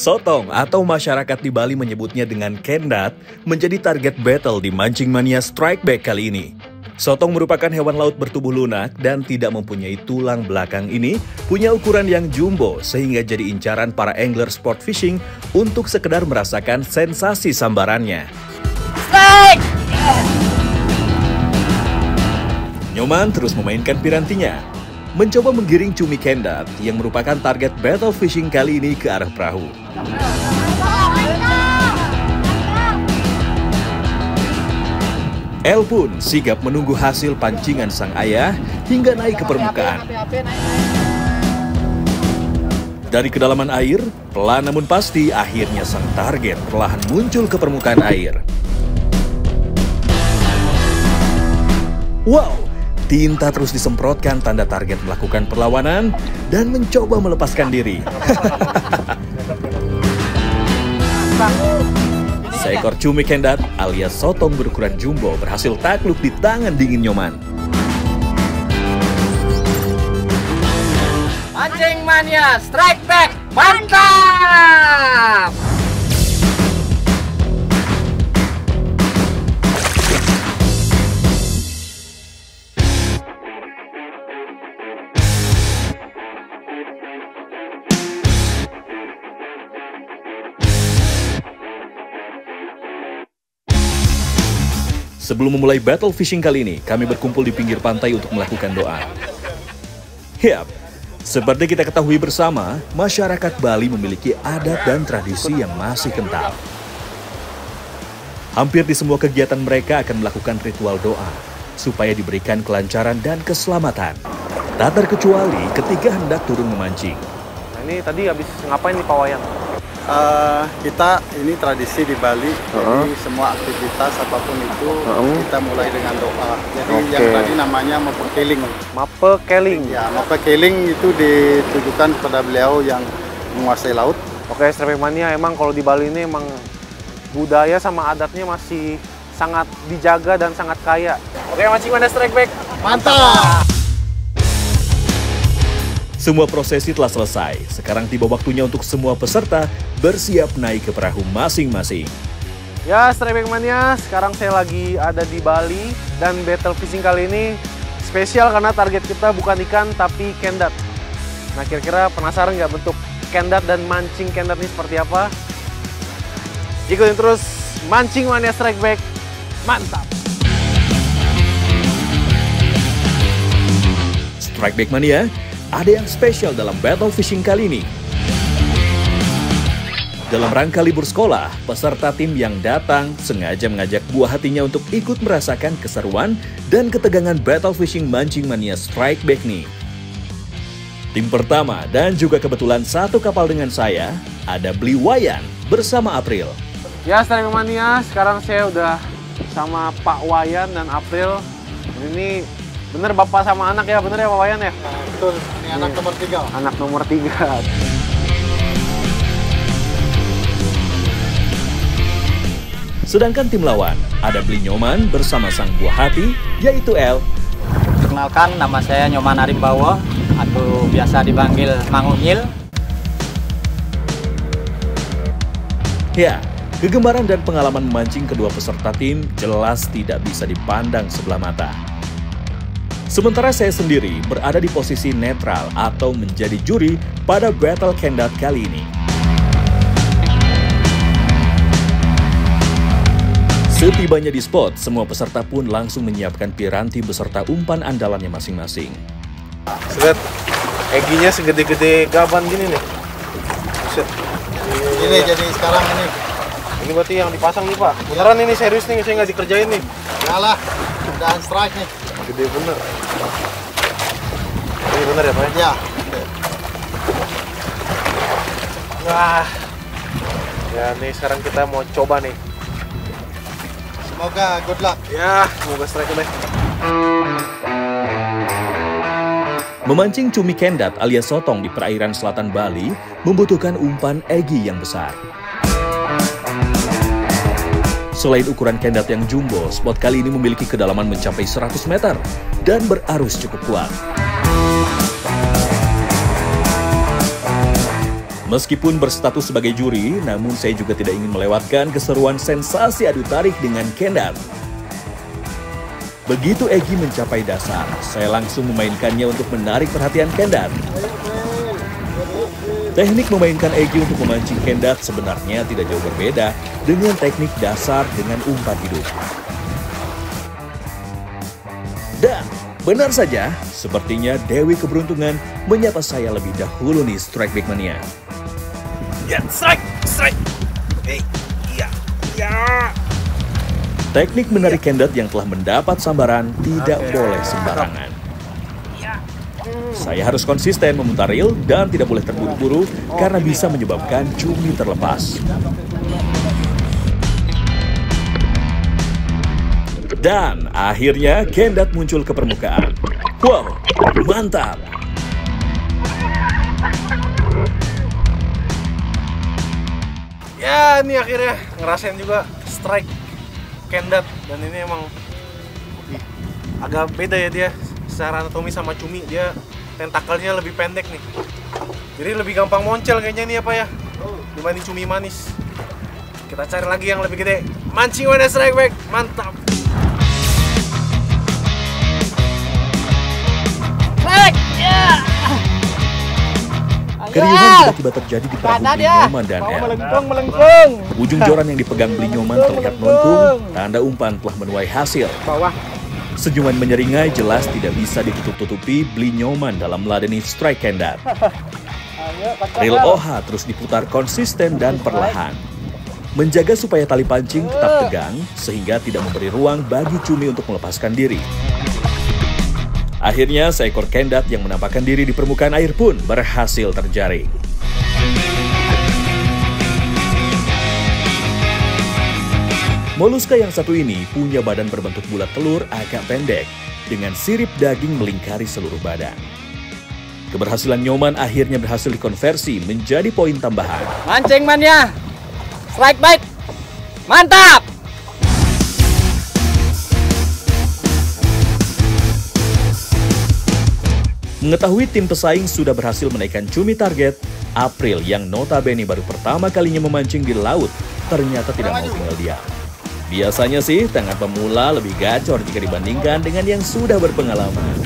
Sotong atau masyarakat di Bali menyebutnya dengan kendat menjadi target battle di Mancing Mania Strike Back kali ini. Sotong merupakan hewan laut bertubuh lunak dan tidak mempunyai tulang belakang ini punya ukuran yang jumbo sehingga jadi incaran para angler sport fishing untuk sekedar merasakan sensasi sambarannya. Strike! Nyoman terus memainkan pirantinya, mencoba menggiring cumi kendat yang merupakan target battle fishing kali ini ke arah perahu. El pun sigap menunggu hasil pancingan sang ayah hingga naik ke permukaan. Dari kedalaman air, pelan namun pasti akhirnya sang target perlahan muncul ke permukaan air. Wow! Tinta terus disemprotkan tanda target melakukan perlawanan dan mencoba melepaskan diri. Seekor cumi kendat alias sotong berukuran jumbo berhasil takluk di tangan dingin Nyoman. Mancing Mania Strike Back, mantap! Sebelum memulai battle fishing kali ini, kami berkumpul di pinggir pantai untuk melakukan doa. Yap, seperti kita ketahui bersama, masyarakat Bali memiliki adat dan tradisi yang masih kental. Hampir di semua kegiatan mereka akan melakukan ritual doa, supaya diberikan kelancaran dan keselamatan. Tak terkecuali ketika hendak turun memancing. Ini tadi habis ngapain nih Pak Wayan? Kita ini tradisi di Bali, jadi semua aktivitas apapun itu kita mulai dengan doa. Jadi yang tadi namanya Mapekeling. Mapekeling? Ya, Mapekeling itu ditujukan kepada beliau yang menguasai laut. Oke, Strike Back Mania emang kalau di Bali ini emang budaya sama adatnya masih sangat dijaga dan sangat kaya. Oke, Mancing Mania Strike Back, mantap! Semua prosesi telah selesai. Sekarang tiba waktunya untuk semua peserta bersiap naik ke perahu masing-masing. Ya, Strike Back Mania, sekarang saya lagi ada di Bali dan battle fishing kali ini spesial karena target kita bukan ikan tapi kendat. Nah, kira-kira penasaran nggak bentuk kendat dan mancing kendat ini seperti apa? Ikutin terus Mancing Mania Strike Back, mantap! Strike Back Mania, ada yang spesial dalam battle fishing kali ini. Dalam rangka libur sekolah, peserta tim yang datang sengaja mengajak buah hatinya untuk ikut merasakan keseruan dan ketegangan battle fishing Mancing Mania Strike Back nih. Tim pertama dan juga kebetulan satu kapal dengan saya, ada Bli Wayan bersama April. Ya, Strike Back Mania, sekarang saya udah sama Pak Wayan dan April. Ini bener bapak sama anak ya, bener ya Pak Wayan ya? Betul, ini anak nomor 3. Anak nomor 3. Sedangkan tim lawan, ada Bli Nyoman bersama sang buah hati, yaitu El. Perkenalkan, nama saya Nyoman Arimbawo, atau biasa dipanggil Mang Unyil. Ya, kegemaran dan pengalaman memancing kedua peserta tim jelas tidak bisa dipandang sebelah mata. Sementara saya sendiri berada di posisi netral atau menjadi juri pada battle kendat kali ini. Setibanya di spot, semua peserta pun langsung menyiapkan piranti beserta umpan andalannya masing-masing. Lihat, eginya segede-gede gaban gini nih. Buset. Ini jadi sekarang ini. Ini berarti yang dipasang nih Pak. Beneran ini serius nih, saya nggak dikerjain nih. Yalah, udah strike nih. Gede bener. Ini bener ya Pak? Ya. Wah. Ya nih sekarang kita mau coba nih. Semoga good luck. Ya, semoga strike deh. Memancing cumi kendat alias sotong di perairan selatan Bali membutuhkan umpan egi yang besar. Selain ukuran kendat yang jumbo, spot kali ini memiliki kedalaman mencapai 100 meter dan berarus cukup kuat. Meskipun berstatus sebagai juri, namun saya juga tidak ingin melewatkan keseruan sensasi adu tarik dengan Kendat. Begitu Egy mencapai dasar, saya langsung memainkannya untuk menarik perhatian Kendat. Teknik memainkan Egy untuk memancing Kendat sebenarnya tidak jauh berbeda dengan teknik dasar dengan umpan hidup. Dan benar saja, sepertinya Dewi Keberuntungan menyapa saya lebih dahulu nih Strike Back Mania. Ya, strike. Iya. Teknik menarik Kendat yang telah mendapat sambaran tidak boleh sembarangan. Saya harus konsisten memutar reel dan tidak boleh terburu-buru karena bisa menyebabkan cumi terlepas. Dan akhirnya Kendat muncul ke permukaan. Wow, mantap! Ya, ini akhirnya ngerasain juga strike Kendat, dan ini emang agak beda ya dia secara anatomi sama cumi. Dia tentakelnya lebih pendek nih, jadi lebih gampang moncel kayaknya nih apa ya dibanding cumi manis. Kita cari lagi yang lebih gede. Mancing Mania Strike Back, mantap. Strike, ya. Keriuhan tiba-tiba terjadi di perahu Blinyoman dan El. Melengkung. Ujung joran yang dipegang Blinyoman terlihat melengkung, tanda umpan telah menuai hasil. Bawah. Senyuman menyeringai jelas tidak bisa ditutup-tutupi Blinyoman dalam meladeni strike Kendat. Reel OH terus diputar konsisten dan perlahan. Menjaga supaya tali pancing tetap tegang sehingga tidak memberi ruang bagi cumi untuk melepaskan diri. Akhirnya seekor Kendat yang menampakkan diri di permukaan air pun berhasil terjaring. Moluska yang satu ini punya badan berbentuk bulat telur agak pendek dengan sirip daging melingkari seluruh badan. Keberhasilan Nyoman akhirnya berhasil dikonversi menjadi poin tambahan. Mancing Mania Strike Back, mantap. Mengetahui tim pesaing sudah berhasil menaikkan cumi target, April yang notabene baru pertama kalinya memancing di laut ternyata tidak mau tinggal diam. Biasanya sih tangan pemula lebih gacor jika dibandingkan dengan yang sudah berpengalaman.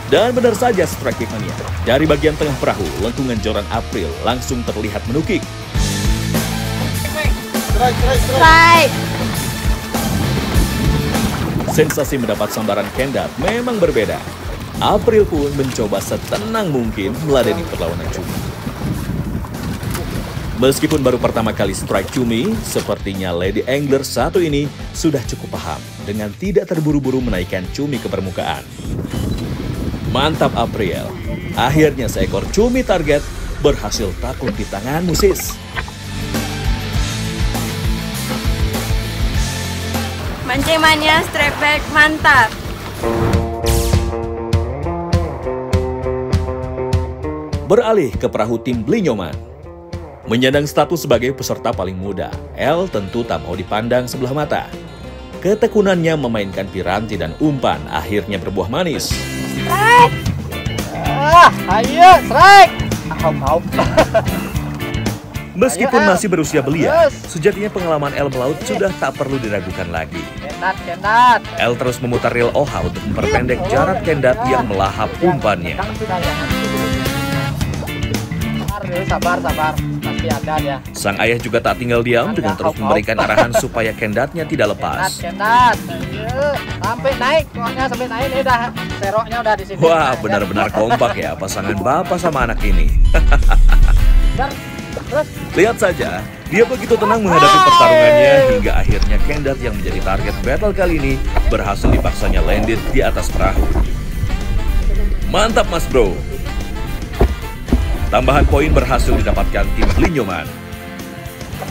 Dan benar saja Strike Back Mania, dari bagian tengah perahu, lengkungan joran April langsung terlihat menukik. Strike. Sensasi mendapat sambaran Kendat memang berbeda. April pun mencoba setenang mungkin meladeni perlawanan cumi. Meskipun baru pertama kali strike cumi, sepertinya Lady Angler satu ini sudah cukup paham dengan tidak terburu-buru menaikkan cumi ke permukaan. Mantap April, akhirnya seekor cumi target berhasil takluk di tangan Sis. Mancing Mania Strike Back, mantap. Beralih ke perahu tim Blinyoman. Menyandang status sebagai peserta paling muda, El tentu tak mau dipandang sebelah mata. Ketekunannya memainkan piranti dan umpan akhirnya berbuah manis. Strike. Ayo strike. Haup. Meskipun Ayo, El. masih berusia belia, Terus. sejatinya pengalaman El melaut sudah tak perlu diragukan lagi. Kendat. El terus memutar reel OH untuk memperpendek jarak Kendat yang melahap umpannya. Sabar. Pasti ada dia. Sang ayah juga tak tinggal diam dengan terus memberikan arahan supaya Kendatnya tidak lepas. Kendat. Ayo. Sampai naik, pokoknya sampai naik ini udah seroknya udah di sini. Wah, benar-benar kompak ya pasangan bapak sama anak ini. Terus. Lihat saja, dia begitu tenang menghadapi pertarungannya hingga akhirnya Kendat yang menjadi target battle kali ini berhasil dipaksanya landed di atas perahu. Mantap Mas Bro. Tambahan poin berhasil didapatkan tim Blinyoman.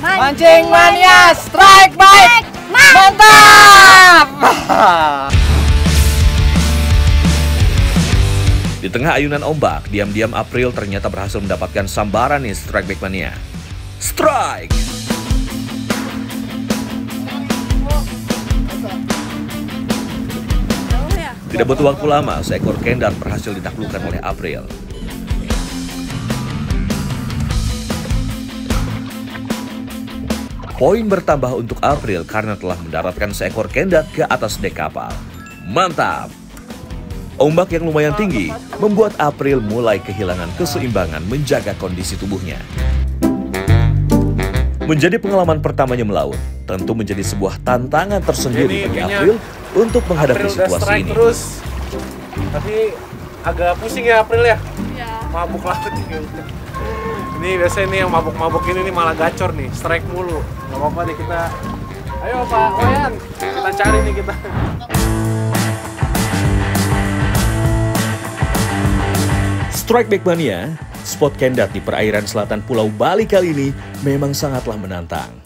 Mancing Mania Strike Back, mantap. Di tengah ayunan ombak, diam-diam April ternyata berhasil mendapatkan sambaran nih Strike Back Mania. Strike! Tidak butuh waktu lama, seekor Kendat berhasil ditaklukkan oleh April. Poin bertambah untuk April karena telah mendaratkan seekor kendat ke atas dek kapal. Mantap! Ombak yang lumayan tinggi membuat April mulai kehilangan keseimbangan menjaga kondisi tubuhnya. Menjadi pengalaman pertamanya melaut, tentu menjadi sebuah tantangan tersendiri bagi April untuk menghadapi situasi ini. Terus, tapi agak pusing ya April ya? Iya. Mabuk laut ini biasanya nih yang mabuk-mabuk ini nih malah gacor nih, strike mulu. Gak apa-apa deh kita. Ayo Pak Wayan, kita cari nih kita. Strikeback Mania, spot kendat di perairan selatan Pulau Bali kali ini memang sangatlah menantang.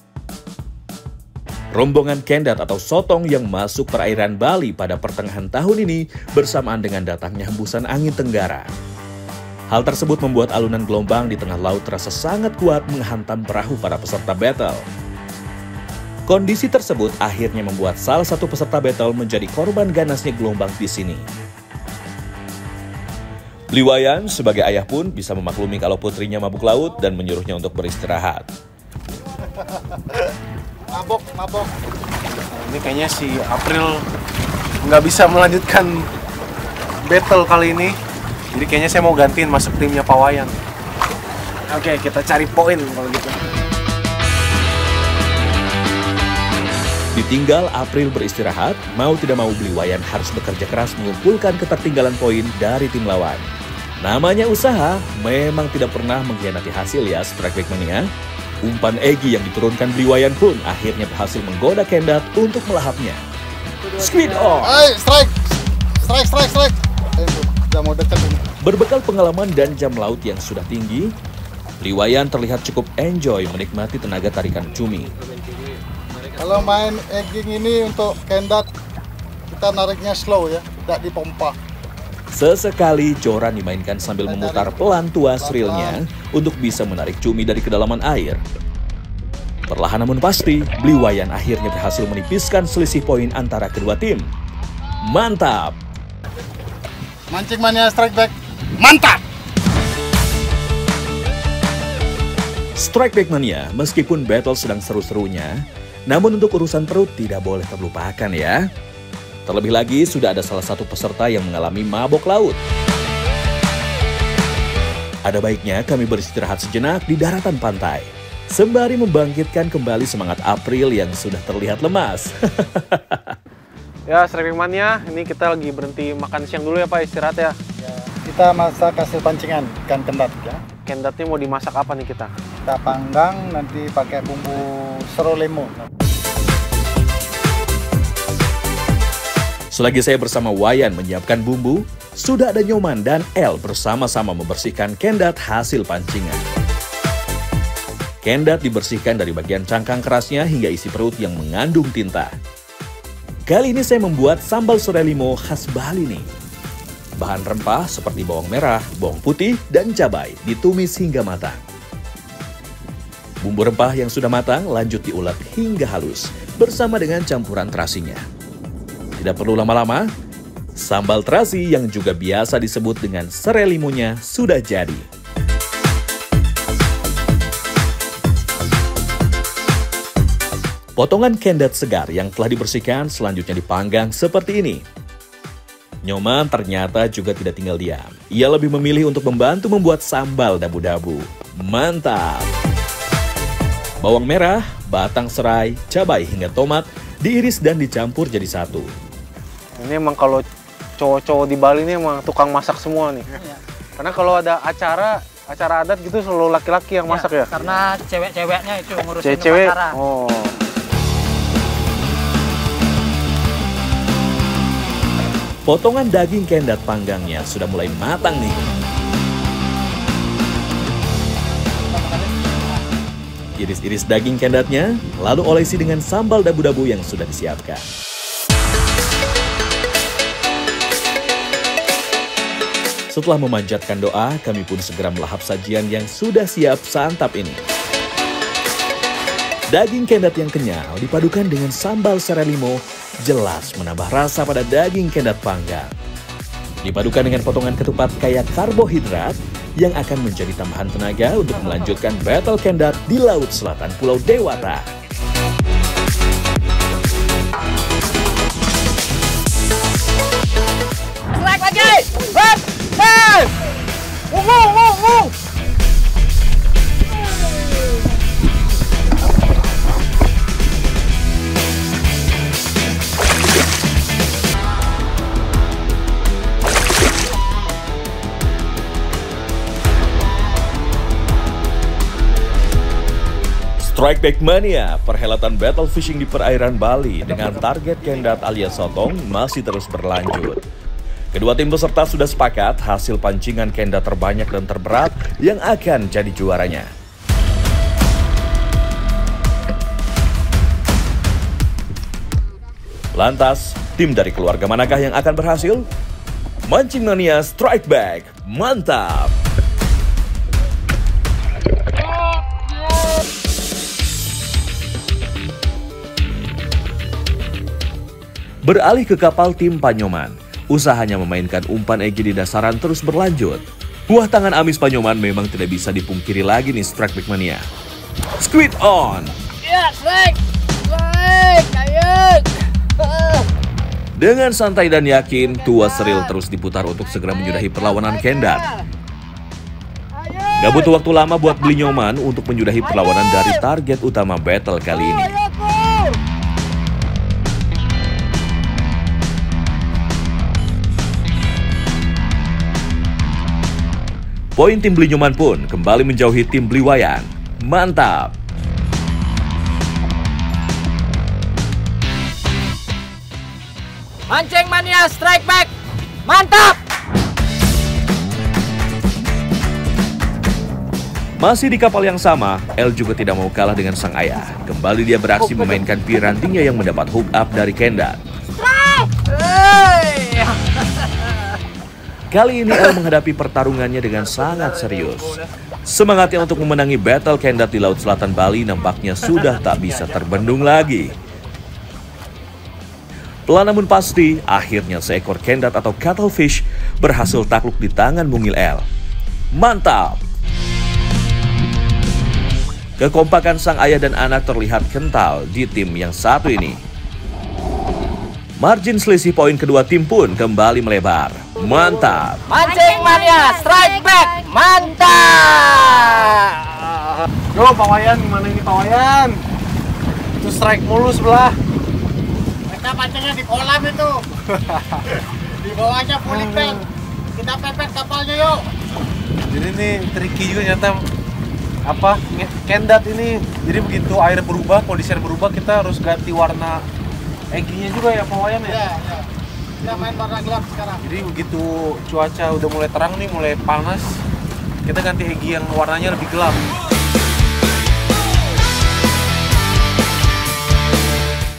Rombongan kendat atau sotong yang masuk perairan Bali pada pertengahan tahun ini bersamaan dengan datangnya hembusan angin tenggara. Hal tersebut membuat alunan gelombang di tengah laut terasa sangat kuat menghantam perahu para peserta battle. Kondisi tersebut akhirnya membuat salah satu peserta battle menjadi korban ganasnya gelombang di sini. Bliwayan sebagai ayah pun bisa memaklumi kalau putrinya mabuk laut dan menyuruhnya untuk beristirahat. Mabok. Ini kayaknya si April nggak bisa melanjutkan battle kali ini. Jadi kayaknya saya mau gantiin masuk timnya Pak Wayan. Oke, kita cari poin kalau gitu. Ditinggal April beristirahat, mau tidak mau Bliwayan harus bekerja keras mengumpulkan ketertinggalan poin dari tim lawan. Namanya usaha, memang tidak pernah mengkhianati hasil ya Strikeback Mania. Umpan Egy yang diturunkan Bliwayan pun akhirnya berhasil menggoda kendat untuk melahapnya. Squid on! Hai, strike! Udah mau dekat ini. Berbekal pengalaman dan jam laut yang sudah tinggi, Bliwayan terlihat cukup enjoy menikmati tenaga tarikan cumi. Kalau main egging ini untuk kendat, kita nariknya slow ya, tidak dipompa. Sesekali joran dimainkan sambil memutar pelan tuas reelnya untuk bisa menarik cumi dari kedalaman air. Perlahan namun pasti, Bliwayan akhirnya berhasil menipiskan selisih poin antara kedua tim. Mantap! Mancing Mania Strikeback, mantap! Strikeback Mania, meskipun battle sedang seru-serunya, namun untuk urusan perut tidak boleh terlupakan ya. Terlebih lagi sudah ada salah satu peserta yang mengalami mabok laut. Ada baiknya kami beristirahat sejenak di daratan pantai, sembari membangkitkan kembali semangat April yang sudah terlihat lemas. Ya, Strikeback Mania, ini kita lagi berhenti makan siang dulu ya Pak, istirahat ya. Kita masak hasil pancingan ikan kendat ya. Kendatnya mau dimasak apa nih kita? Kita panggang nanti pakai bumbu serolemo. Selagi saya bersama Wayan menyiapkan bumbu, sudah ada Nyoman dan El bersama-sama membersihkan kendat hasil pancingan. Kendat dibersihkan dari bagian cangkang kerasnya hingga isi perut yang mengandung tinta. Kali ini saya membuat sambal serelimo khas Bali nih. Bahan rempah seperti bawang merah, bawang putih, dan cabai ditumis hingga matang. Bumbu rempah yang sudah matang lanjut diulek hingga halus bersama dengan campuran terasinya. Tidak perlu lama-lama, sambal terasi yang juga biasa disebut dengan serelimonya sudah jadi. Potongan kendat segar yang telah dibersihkan selanjutnya dipanggang seperti ini. Nyoman ternyata juga tidak tinggal diam. Ia lebih memilih untuk membantu membuat sambal dabu-dabu. Mantap! Bawang merah, batang serai, cabai hingga tomat diiris dan dicampur jadi satu. Ini emang kalau cowok-cowok di Bali ini emang tukang masak semua nih. Karena kalau ada acara adat gitu selalu laki-laki yang masak ya? Karena cewek-ceweknya itu ngurusin Cewek-cewek? acara. Oh. Potongan daging kendat panggangnya sudah mulai matang nih. Iris-iris daging kendatnya, lalu olesi dengan sambal dabu-dabu yang sudah disiapkan. Setelah memanjatkan doa, kami pun segera melahap sajian yang sudah siap santap ini. Daging kendat yang kenyal dipadukan dengan sambal serelimo jelas menambah rasa pada daging kendat panggang. Dipadukan dengan potongan ketupat kaya karbohidrat yang akan menjadi tambahan tenaga untuk melanjutkan battle kendat di Laut Selatan Pulau Dewata. Strike Back Mania, perhelatan battle fishing di perairan Bali dengan target kendat alias sotong masih terus berlanjut. Kedua tim peserta sudah sepakat hasil pancingan kendat terbanyak dan terberat yang akan jadi juaranya. Lantas, tim dari keluarga manakah yang akan berhasil? Mancing Mania Strike Back, mantap! Beralih ke kapal tim Panyoman, usahanya memainkan umpan Egy di dasaran terus berlanjut. Buah tangan amis Panyoman memang tidak bisa dipungkiri lagi nih Strike Back Mania. Squid on! Ya, strike! Strike! Ayo! Dengan santai dan yakin, tua seril terus diputar untuk segera menyudahi perlawanan kendat. Gak butuh waktu lama buat Blinyoman untuk menyudahi perlawanan dari target utama battle kali ini. Poin tim Blinyoman pun kembali menjauhi tim Bliwayan. Mantap! Mancing Mania Strike Back, mantap! Masih di kapal yang sama, El juga tidak mau kalah dengan sang ayah. Kembali dia beraksi memainkan pirantinya yang mendapat hook up dari kendat. Kali ini El menghadapi pertarungannya dengan sangat serius. Semangatnya untuk memenangi battle kendat di Laut Selatan Bali nampaknya sudah tak bisa terbendung lagi. Pelan namun pasti, akhirnya seekor kendat atau cuttlefish berhasil takluk di tangan mungil El. Mantap! Kekompakan sang ayah dan anak terlihat kental di tim yang satu ini. Margin selisih poin kedua tim pun kembali melebar. Mantap! Mancing Mania Strike Back, mantap! Yo, Pak Wayan, gimana ini Pak Wayan? Itu strike mulu sebelah. Kita pancingnya di kolam itu. Di bawahnya pulling bag. Kita pepet kapalnya yuk. Jadi ini tricky juga nyata kendat ini. Jadi begitu air berubah, kondisi air berubah, kita harus ganti warna Egynya juga ya Pak Wayan ya? Iya. Kita main warna gelap sekarang. Jadi begitu cuaca udah mulai terang nih, mulai panas, kita ganti Egy yang warnanya lebih gelap.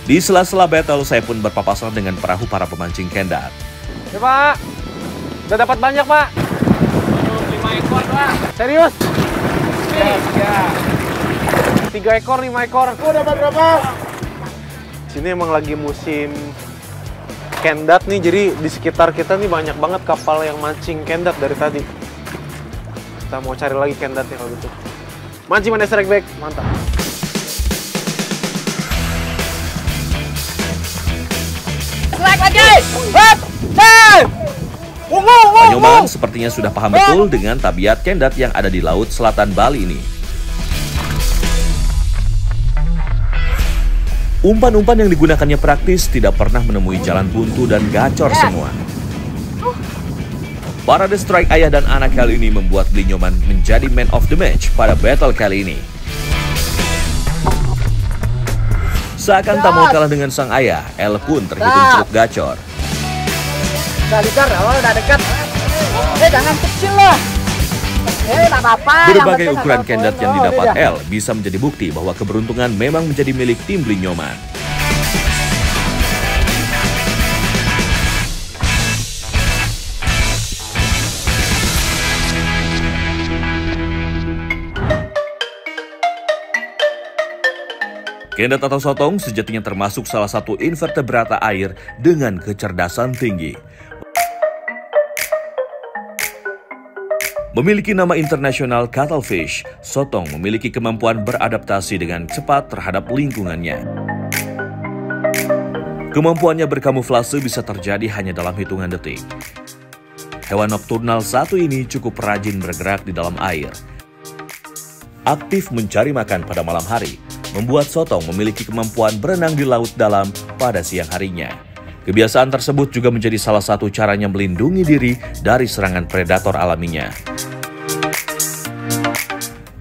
Di sela-sela battle, saya pun berpapasan dengan perahu para pemancing kendat. Ya Pak, udah dapat banyak Pak. 5 ekor Pak. Serius? Ya. 3 ekor, 5 ekor. Oh, dapat berapa? Sini emang lagi musim kendat nih, jadi di sekitar kita nih banyak banget kapal yang mancing kendat dari tadi. Kita mau cari lagi kendatnya kalau gitu. Mancing Mania Strike Back, mantap. Strike lagi! Hop! Hey! Panyoman sepertinya sudah paham betul dengan tabiat kendat yang ada di Laut Selatan Bali ini. Umpan-umpan yang digunakannya praktis, tidak pernah menemui jalan buntu dan gacor semua. Parade strike ayah dan anak kali ini membuat Blinyoman menjadi man of the match pada battle kali ini. Seakan tak mau kalah dengan sang ayah, El pun terhitung cukup gacor. Udah licar, udah dekat. Jangan kecil lah. Tak apa-apa. Berbagai ukuran kendat yang didapat El bisa menjadi bukti bahwa keberuntungan memang menjadi milik tim Blinyoman. Kendat atau sotong sejatinya termasuk salah satu invertebrata air dengan kecerdasan tinggi. Memiliki nama internasional cuttlefish, sotong memiliki kemampuan beradaptasi dengan cepat terhadap lingkungannya. Kemampuannya berkamuflase bisa terjadi hanya dalam hitungan detik. Hewan nokturnal satu ini cukup rajin bergerak di dalam air. Aktif mencari makan pada malam hari, membuat sotong memiliki kemampuan berenang di laut dalam pada siang harinya. Kebiasaan tersebut juga menjadi salah satu caranya melindungi diri dari serangan predator alaminya.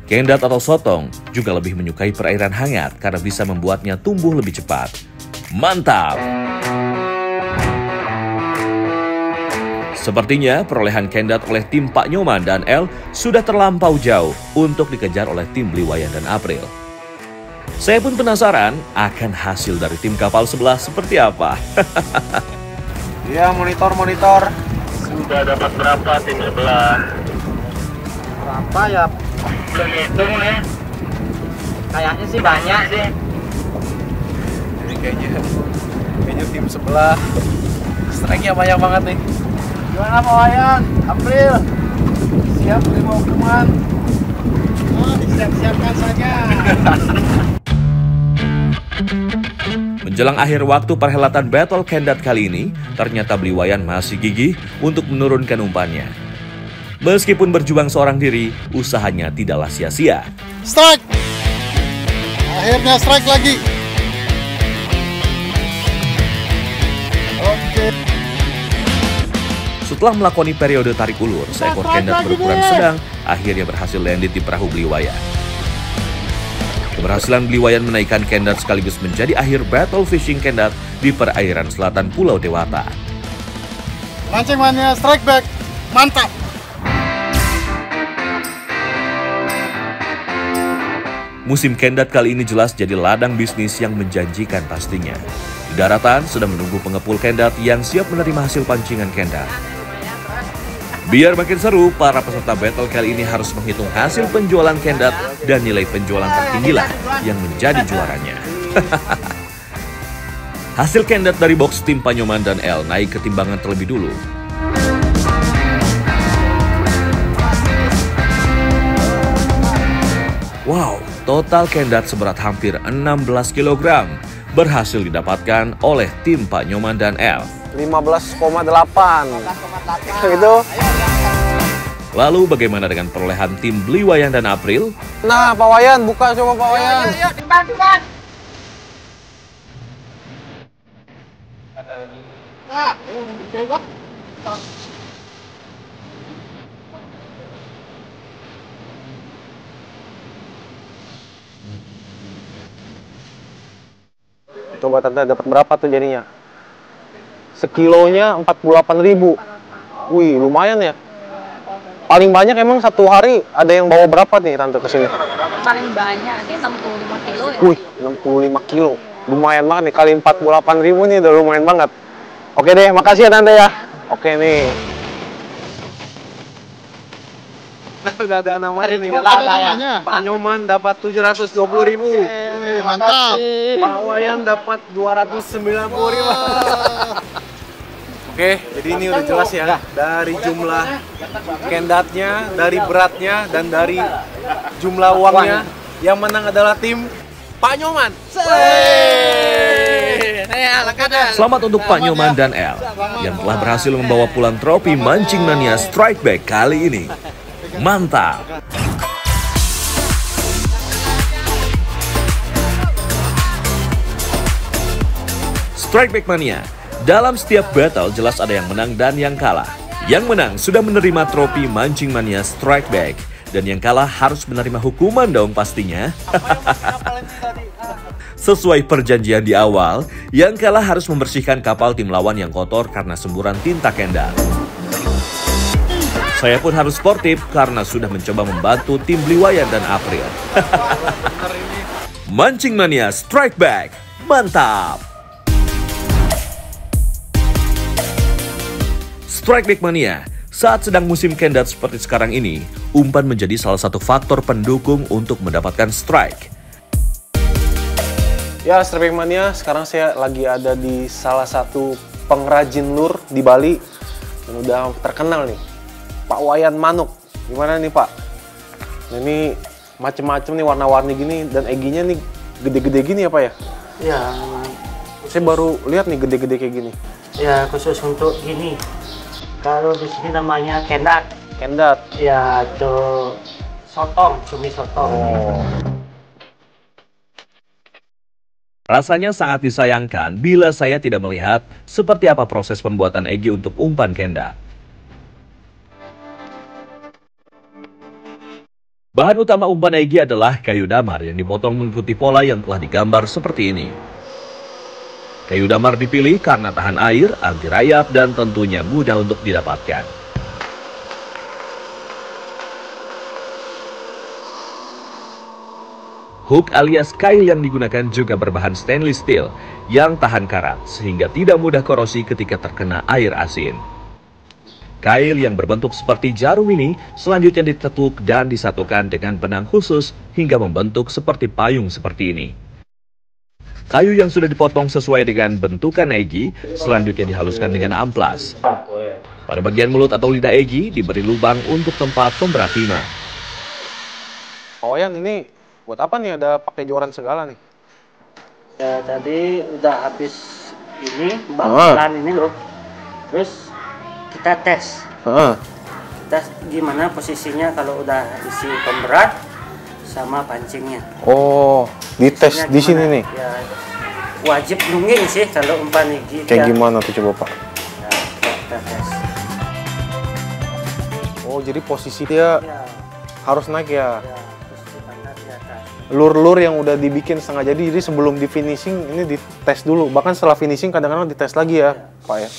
Kendat atau sotong juga lebih menyukai perairan hangat karena bisa membuatnya tumbuh lebih cepat. Mantap! Sepertinya perolehan Kendat oleh tim Pak Nyoman dan El sudah terlampau jauh untuk dikejar oleh tim Bliwayan dan April. Saya pun penasaran akan hasil dari tim kapal sebelah seperti apa. Ya, monitor. Sudah dapat berapa tim sebelah? Berapa ya? Belum hitung nih. Kayaknya sih banyak sih. Ini kayaknya tim sebelah strike-nya banyak banget nih. Gimana Pak Wayan? April? Siap terima hukuman? Oh, disiap-siapkan saja. Menjelang akhir waktu perhelatan Battle Kendat kali ini, ternyata Bliwayan masih gigih untuk menurunkan umpannya. Meskipun berjuang seorang diri, usahanya tidaklah sia-sia. Strike! Akhirnya strike lagi. Oke. Setelah melakoni periode tarik ulur, seekor Kendat berukuran sedang akhirnya berhasil landed di perahu Bliwayan. Keberhasilan Bliwayan menaikkan Kendat sekaligus menjadi akhir battle fishing Kendat di perairan selatan Pulau Dewata. Mancing Mania strike back. Mantap. Musim Kendat kali ini jelas jadi ladang bisnis yang menjanjikan pastinya. Di daratan sedang menunggu pengepul Kendat yang siap menerima hasil pancingan Kendat. Biar makin seru, para peserta battle kali ini harus menghitung hasil penjualan Kendat dan nilai penjualan tertinggilah yang menjadi juaranya. Hasil Kendat dari box tim Pak Nyoman dan El naik ke timbangan terlebih dulu. Wow, total Kendat seberat hampir 16 kg berhasil didapatkan oleh tim Pak Nyoman dan El. 15,8 gitu. Lalu bagaimana dengan perolehan tim Bliwayan dan April? Nah, Pak Wayan, buka coba Pak Wayan. Ayo, dibantukan. Coba Tante dapat berapa tuh jadinya? Sekilonya 48.000. Wih, lumayan ya. Paling banyak emang satu hari ada yang bawa berapa nih Tante ke sini? Paling banyak ini 65 kilo ya. Wih, 65 kilo. Lumayan banget nih, kali 48.000 nih udah lumayan banget. Oke deh, makasih ya Tante ya. Oke nih. Udah ada namanya nih. Pak Nyoman dapat 720.000. Mantap. Pak Wayan dapat 290.000. Oke, jadi ini udah jelas ya dari jumlah Kendatnya, dari beratnya, dan dari jumlah uangnya. Yang menang adalah tim Pak Nyoman. Selamat untuk Pak Nyoman dan El yang telah berhasil membawa pulang trofi Mancing Mania Strike Back kali ini. Mantap! Strike Back Mania. Dalam setiap battle jelas ada yang menang dan yang kalah. Yang menang sudah menerima trofi Mancing Mania Strike Back. Dan yang kalah harus menerima hukuman dong pastinya. Sesuai perjanjian di awal, yang kalah harus membersihkan kapal tim lawan yang kotor karena semburan tinta Kendat. Saya pun harus sportif karena sudah mencoba membantu tim Bliwayan dan April. Mancing Mania Strike Back. Mantap! Strike Back Mania. Saat sedang musim Kendat seperti sekarang ini, umpan menjadi salah satu faktor pendukung untuk mendapatkan strike. Ya, Strike Back Mania, sekarang saya lagi ada di salah satu pengrajin lur di Bali yang udah terkenal nih, Pak Wayan Manuk. Gimana nih Pak? Nah, ini macem-macem nih warna-warni gini dan eginya nih gede-gede gini ya Pak ya? Ya, Saya baru lihat nih gede-gede kayak gini. ya khusus untuk gini. Kalau di sini namanya Kendat. Kendat. Ya, itu sotong, cumi sotong. Rasanya sangat disayangkan bila saya tidak melihat seperti apa proses pembuatan egi untuk umpan Kendat. Bahan utama umpan Egy adalah kayu damar yang dipotong mengikuti pola yang telah digambar seperti ini. Kayu damar dipilih karena tahan air, anti rayap, dan tentunya mudah untuk didapatkan. Hook alias kail yang digunakan juga berbahan stainless steel yang tahan karat sehingga tidak mudah korosi ketika terkena air asin. Kail yang berbentuk seperti jarum ini selanjutnya ditetuk dan disatukan dengan benang khusus hingga membentuk seperti payung seperti ini. Kayu yang sudah dipotong sesuai dengan bentukan Egy selanjutnya dihaluskan dengan amplas. Pada bagian mulut atau lidah Egy diberi lubang untuk tempat pemberat timah. Oh Yan, ini buat apa nih ada pakai joran segala nih? Ya tadi udah habis ini bakalan ini loh. Terus kita tes. Tes gimana posisinya kalau udah isi pemberat sama pancingnya. Oh, dites di sini nih. Ya, wajib nungging sih kalau umpan Egy. Kayak gimana tuh coba Pak? Ya, kita tes. Oh, jadi posisi dia Ya, harus naik ya. ya posisi pantat di atas. Lur-lur yang udah dibikin setengah jadi sebelum di finishing ini dites dulu. Bahkan setelah finishing kadang-kadang dites lagi ya, Pak ya.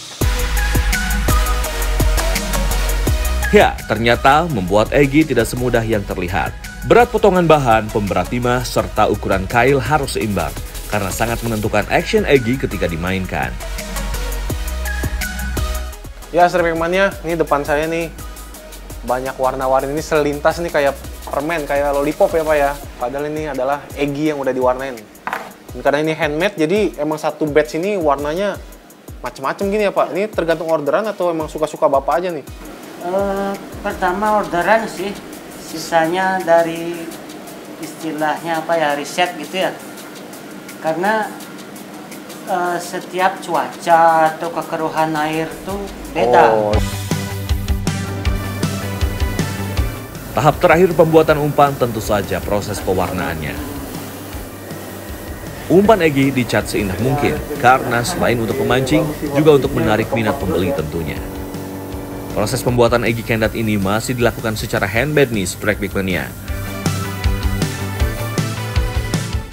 Ya, ternyata membuat Egy tidak semudah yang terlihat. Berat potongan bahan, pemberat timah, serta ukuran kail harus seimbang karena sangat menentukan action Egy ketika dimainkan. Ya, Stripingmania, ini depan saya nih banyak warna-warni ini selintas nih kayak permen, kayak lollipop ya Pak ya. Padahal ini adalah Egy yang udah diwarnain. Dan karena ini handmade, jadi emang satu batch ini warnanya macem-macem gini ya Pak. Ini tergantung orderan atau emang suka-suka Bapak aja nih? Pertama orderan sih, sisanya dari istilahnya apa ya, riset gitu ya. Karena setiap cuaca atau kekeruhan air tuh beda. Oh. Tahap terakhir pembuatan umpan tentu saja proses pewarnaannya. Umpan Egy dicat seindah mungkin karena selain untuk memancing, juga untuk menarik minat pembeli tentunya. Proses pembuatan Egy Kendat ini masih dilakukan secara handmade nih Stripingmania.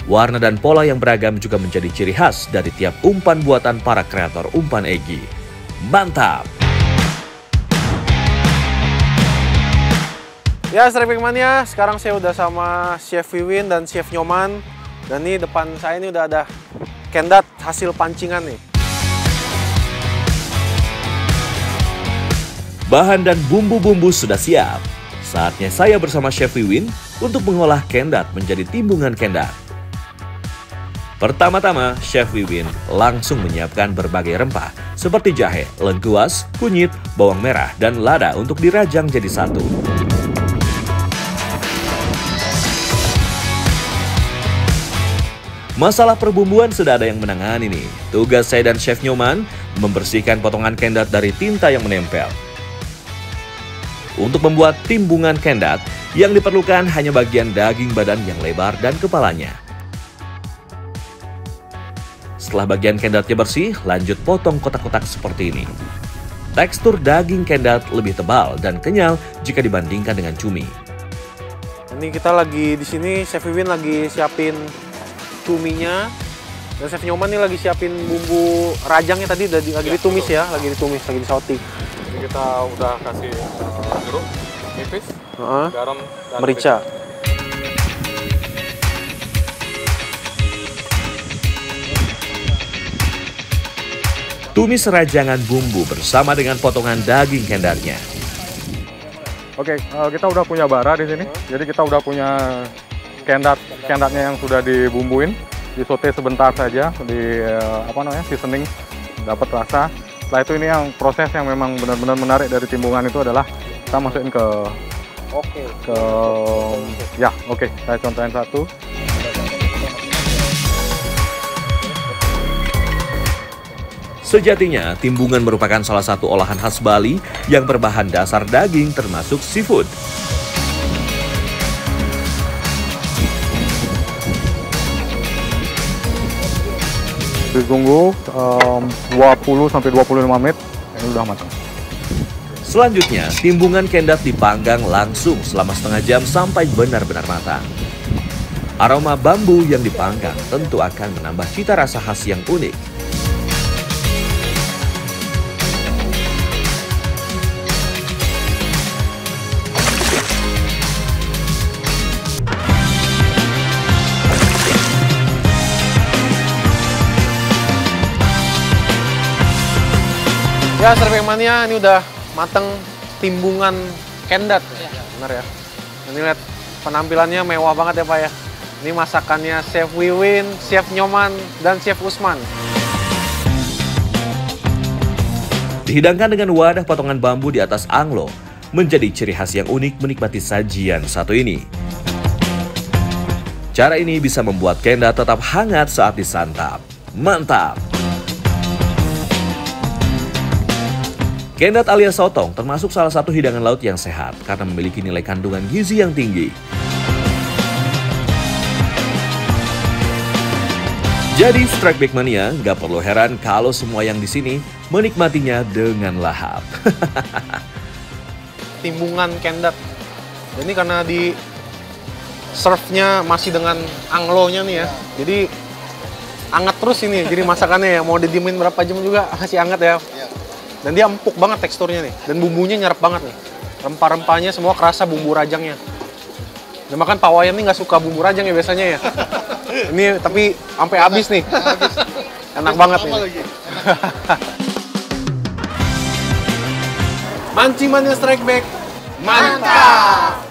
Warna dan pola yang beragam juga menjadi ciri khas dari tiap umpan buatan para kreator umpan Egy. Mantap! Ya, Stripingmania, sekarang saya udah sama Chef Wiwin dan Chef Nyoman. Dan nih depan saya ini udah ada Kendat hasil pancingan nih. Bahan dan bumbu-bumbu sudah siap. Saatnya saya bersama Chef Wiwin untuk mengolah Kendat menjadi timbungan Kendat. Pertama-tama, Chef Wiwin langsung menyiapkan berbagai rempah seperti jahe, lengkuas, kunyit, bawang merah, dan lada untuk dirajang jadi satu. Masalah perbumbuan sudah ada yang menangani nih. Tugas saya dan Chef Nyoman membersihkan potongan Kendat dari tinta yang menempel. Untuk membuat timbungan Kendat, yang diperlukan hanya bagian daging badan yang lebar dan kepalanya. Setelah bagian Kendatnya bersih, lanjut potong kotak-kotak seperti ini. Tekstur daging Kendat lebih tebal dan kenyal jika dibandingkan dengan cumi. Ini kita lagi di sini, Chef Wiwin lagi siapin cuminya, dan Chef Nyoman nih lagi siapin bumbu rajangnya tadi lagi ditumis ya, lagi ditumis, lagi disauting. Jadi kita udah kasih jeruk nipis, garam, dan merica. Tumis rajangan bumbu bersama dengan potongan daging Kendatnya. Oke, kita udah punya bara di sini. Jadi kita udah punya kendatnya yang sudah dibumbuin, disote sebentar saja, di seasoning, dapat rasa. Setelah itu ini yang proses yang memang benar-benar menarik dari timbungan itu adalah kita masukin ke saya contohin satu. Sejatinya, timbungan merupakan salah satu olahan khas Bali yang berbahan dasar daging termasuk seafood. Ditunggu 20-25 menit, ini udah matang. Selanjutnya, timbungan kendat dipanggang langsung selama setengah jam sampai benar-benar matang. Aroma bambu yang dipanggang tentu akan menambah cita rasa khas yang unik. Ya, Strike Back Mania, ini udah mateng timbungan kendat. Bener ya. Ini lihat penampilannya mewah banget ya Pak ya. Ini masakannya Chef Wiwin, Chef Nyoman, dan Chef Usman. Dihidangkan dengan wadah potongan bambu di atas anglo, menjadi ciri khas yang unik menikmati sajian satu ini. Cara ini bisa membuat kendat tetap hangat saat disantap. Mantap! Kendat alias sotong termasuk salah satu hidangan laut yang sehat karena memiliki nilai kandungan gizi yang tinggi. Jadi Strike Back Mania nggak perlu heran kalau semua yang di sini menikmatinya dengan lahap. Timbungan kendat. Ini karena di serve-nya masih dengan anglonya nih ya. Jadi hangat terus ini. Jadi masakannya ya mau didiemin berapa jam juga masih hangat ya. Dan dia empuk banget teksturnya nih. Dan bumbunya nyerap banget nih. Rempah-rempahnya semua kerasa bumbu rajangnya. Dan makan Pak Wayan nih nggak suka bumbu rajang ya biasanya ya. Ini tapi sampai habis nih. Enak banget nih. Mancing Mania Strike Back. Mantap!